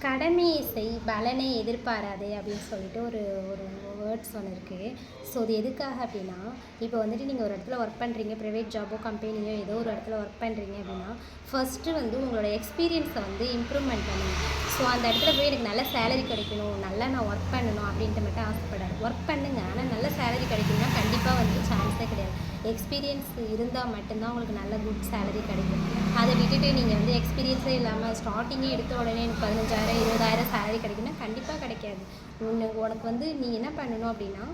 கடமையை செய் பலனை எதிர்பாராதே அப்படின்னு சொல்லிட்டு ஒரு ஒரு வேர்ட்ஸ் ஒன்று இருக்குது. ஸோ அது எதுக்காக அப்படின்னா, இப்போ வந்துட்டு நீங்கள் ஒரு இடத்துல ஒர்க் பண்ணுறீங்க, ப்ரைவேட் ஜாபோ கம்பெனியோ ஏதோ ஒரு இடத்துல ஒர்க் பண்ணுறீங்க அப்படின்னா, ஃபஸ்ட்டு வந்து உங்களோட எக்ஸ்பீரியன்ஸை வந்து இம்ப்ரூவ்மெண்ட் பண்ணணும். ஸோ அந்த இடத்துல போய் எனக்கு நல்ல சேலரி கிடைக்கணும், நல்லா நான் ஒர்க் பண்ணணும் அப்படின்ட்டு மட்டும் ஆசைப்படாது. ஒர்க் பண்ணுங்க, ஆனால் நல்ல சேலரி கிடைக்கணும்னா கண்டிப்பாக வந்து சான்ஸே கிடையாது. எக்ஸ்பீரியன்ஸ் இருந்தால் மட்டும்தான் உங்களுக்கு நல்ல குட் சேலரி கிடைக்கும். அதை விட்டுட்டு நீங்கள் வந்து எக்ஸ்பீரியன்ஸே இல்லாமல் ஸ்டார்டிங்கே எடுத்த உடனே எனக்கு 15,000 20,000 சேலரி கிடைக்குன்னா கண்டிப்பாக கிடைக்காது. உனக்கு வந்து நீ என்ன பண்ணணும் அப்படின்னா,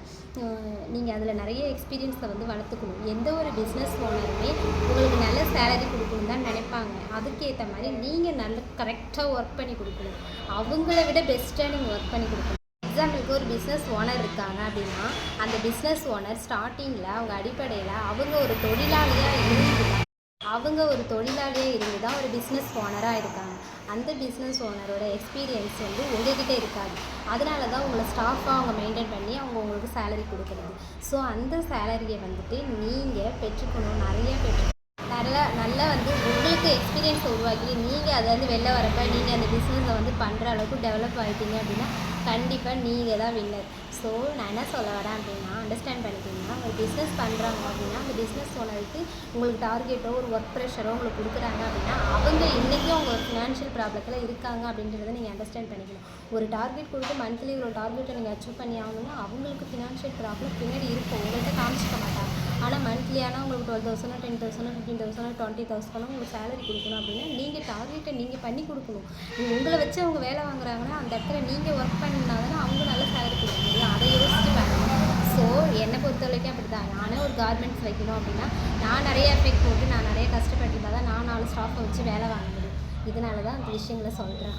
நீங்கள் அதில் நிறைய எக்ஸ்பீரியன்ஸை வந்து வளர்த்துக்கணும். எந்த ஒரு பிஸ்னஸ் ஓனருமே உங்களுக்கு நல்ல சேலரி கொடுக்கணும் தான் நினைப்பாங்க. அதுக்கேற்ற மாதிரி நீங்கள் நல்ல கரெக்டாக ஒர்க் பண்ணி கொடுக்கணும். அவங்கள விட பெஸ்ட்டாக நீங்கள் ஒர்க் பண்ணி கொடுக்கணும். எக்ஸாம்பிளுக்கு ஒரு பிஸ்னஸ் ஓனர் இருக்காங்க அப்படின்னா, அந்த பிஸ்னஸ் ஓனர் ஸ்டார்டிங்கில் அவங்க அடிப்படையில் அவங்க ஒரு தொழிலாளியாக இருந்து தான் ஒரு பிஸ்னஸ் ஓனராக இருக்காங்க. அந்த பிஸ்னஸ் ஓனரோட எக்ஸ்பீரியன்ஸ் வந்து உங்கள்கிட்ட இருக்காது. அதனால தான் உங்களை ஸ்டாஃபாக அவங்க மெயின்டைன் பண்ணி அவங்க உங்களுக்கு சேலரி கொடுக்குறது. ஸோ அந்த சேலரியை வந்துட்டு நீங்கள் பெற்றுக்கணும், நல்லா வந்து உங்களுக்கு எக்ஸ்பீரியன்ஸை உருவாக்கி நீங்கள் அதை வந்து வெளில வரப்போ நீங்கள் அந்த பிஸ்னஸை வந்து பண்ணுற அளவுக்கு டெவலப் ஆகிட்டீங்க அப்படின்னா கண்டிப்பாக நீங்கள் தான் வின்னர். ஸோ நான் என்ன சொல்ல வரேன் அப்படின்னா, அண்டர்ஸ்டாண்ட் பண்ணிக்கிங்கன்னா, ஒரு பிஸ்னஸ் பண்ணுறாங்க அப்படின்னா அந்த பிஸ்னஸ் ஓனருக்கு உங்களுக்கு டார்கெட்டோ ஒரு ஒர்க் ப்ரெஷரோ உங்களுக்கு கொடுக்குறாங்க அப்படின்னா அவங்க இன்றைக்கும் அவங்க ஒரு ஃபினான்ஷியல் ப்ராப்ளத்தில் இருக்காங்க அப்படின்றத நீங்கள் அண்டர்ஸ்டாண்ட் பண்ணிக்கணும். ஒரு டார்கெட் கொடுத்து மந்த்லி ஒரு டார்கெட்டை நீங்கள் அச்சீவ் பண்ணி ஆகணும்னா அவங்களுக்கு ஃபினான்ஷியல் ப்ராப்ளம் பின்னாடி இருக்கும், உங்கள்கிட்ட காமிச்சிக்க மாட்டாங்க. ஆனால் மந்த்லி ஆனால் உங்களுக்கு 12,000 10,000 15,000 20,000 உங்களுக்கு சேலரி கொடுக்கணும் அப்படின்னா நீங்கள் டார்கெட்டை நீங்கள் பண்ணி கொடுக்கணும். உங்களை வச்சு அவங்க வேலை வாங்குறாங்கன்னா அந்த இடத்துல நீங்கள் ஒர்க் பண்ணினா தானே அவங்க நல்ல சேலரி கொடுக்க முடியும். அதை யோசிச்சு பண்ணணும். ஸோ என்னை பொறுத்த வரைக்கும் அப்படி தான். நானே ஒரு கார்மெண்ட்ஸ் வைக்கணும் அப்படின்னா நான் நிறைய எஃபெக்ட் போட்டு நான் நிறைய கஷ்டப்பட்டுருந்தா தான் நான் 4 ஸ்டாஃபை வச்சு வேலை வாங்க முடியும். இதனால தான் அந்த விஷயங்களை சொல்கிறேன்.